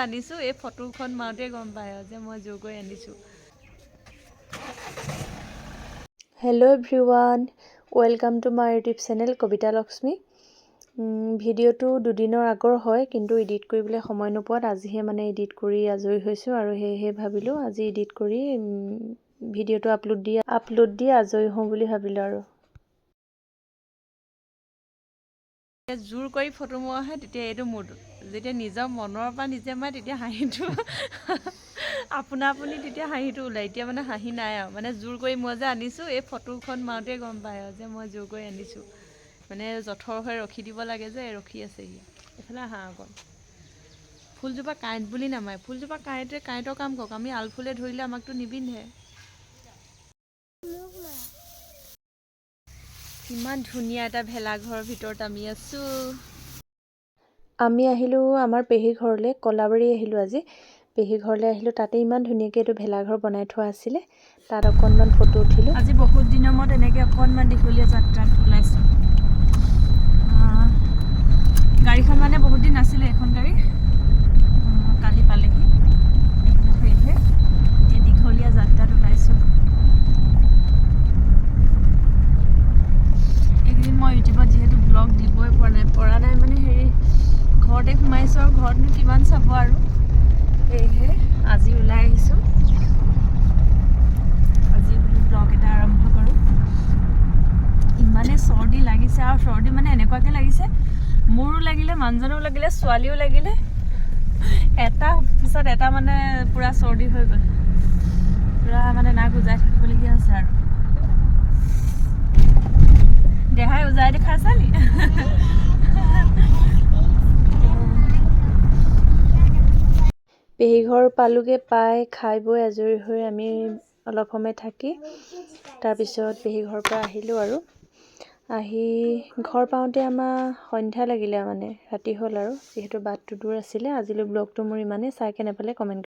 আনিছো এই ফটোখন মাউতে গম পায় যে মই জোৰ কৰি আনিছো। Hello' everyone, welcome to my YouTube channel Kabita Lakshmi. ভিডিঅ'টো দুদিনৰ আগৰ হয়, কিন্তু এডিট কৰিবলৈ সময় নোপোৱাত আজিহে মানে এডিট কৰি আজৰি হৈছোঁ আৰু সেয়েহে ভাবিলোঁ আজি এডিট কৰি ভিডিঅ'টো আপলোড দি আজৰি হওঁ বুলি ভাবিলোঁ। আৰু জোৰ কৰি ফটো মৰা হয় তেতিয়া এইটো মুড, যেতিয়া নিজৰ মনৰ পৰা নিজে মাৰে তেতিয়া হাঁহিটো আপুনি তেতিয়া হাঁহিটো ওলায়। এতিয়া মানে হাঁহি নাই আৰু মানে জোৰ কৰি মই যে আনিছোঁ এই ফটোখন মাউতে গম পায় যে মই জোৰ কৰি আনিছোঁ। মানে জঠৰ হৈ ৰখি দিব লাগে যে ৰখি আছেহি। এইফালে হাঁহ অকণ ফুলজোপা কাঁইট বুলি নামায়, ফুলজোপা কাঁইটৰ কাম কৰক, আমি আলফুলে ধৰিলে আমাকতো নিবিন্ধে। ইমান ধুনীয়া এটা ভেলাঘৰৰ ভিতৰত আমি আছোঁ। আমি আহিলোঁ আমাৰ পেহী ঘৰলৈ, কলাবাৰী আহিলোঁ আজি। পেহী ঘৰলৈ আহিলোঁ, তাতে ইমান ধুনীয়াকৈ এইটো ভেলাঘৰ বনাই থোৱা আছিলে, তাত অকণমান ফটো উঠিলোঁ। আজি বহুত দিনৰ মূৰত এনেকৈ অকণমান দীঘলীয়া যাত্ৰাত ওলাইছোঁ। গাড়ীখন মানে বহুত দিন নাছিলে, এখন গাড়ী কালি পালেহি। সেয়েহে এই দীঘলীয়া যাত্ৰাত ওলাইছোঁ। এইকেইদিন মই ইউটিউবত যিহেতু ব্লগ দিবই পৰা নাই মানে ঘৰতে সোমাইছোঁ আৰু ঘৰতনো কিমান চাব আৰু সেয়েহে আজি ওলাই আহিছোঁ। আজি বোলো ব্লগ এটা আৰম্ভ কৰোঁ। ইমানে চৰ্দি লাগিছে আৰু চৰ্দি মানে এনেকুৱাকৈ লাগিছে, মোৰো লাগিলে, মানুহজনৰো লাগিলে, ছোৱালীও লাগিলে, এটা পিছত এটা মানে পূৰা চৰ্দি হৈ গ'ল। পূৰা মানে নাক উজাই থাকিবলগীয়া হৈছে আৰু দেহাই উজাই দেখা চালি। পেহী ঘৰ পালোগৈ, পাই খাই বৈ আজৰি হৈ আমি অলপ সময় থাকি তাৰপিছত পেহী ঘৰৰ পৰা আহিলোঁ। আৰু আহি ঘৰ পাওঁতে আমাৰ সন্ধ্যা লাগিলে, মানে ৰাতি হ'ল আৰু যিহেতু বাটটো দূৰ আছিলে। আজিলৈ ব্লগটো মোৰ ইমানেই, চাই কেনে পালে কমেণ্ট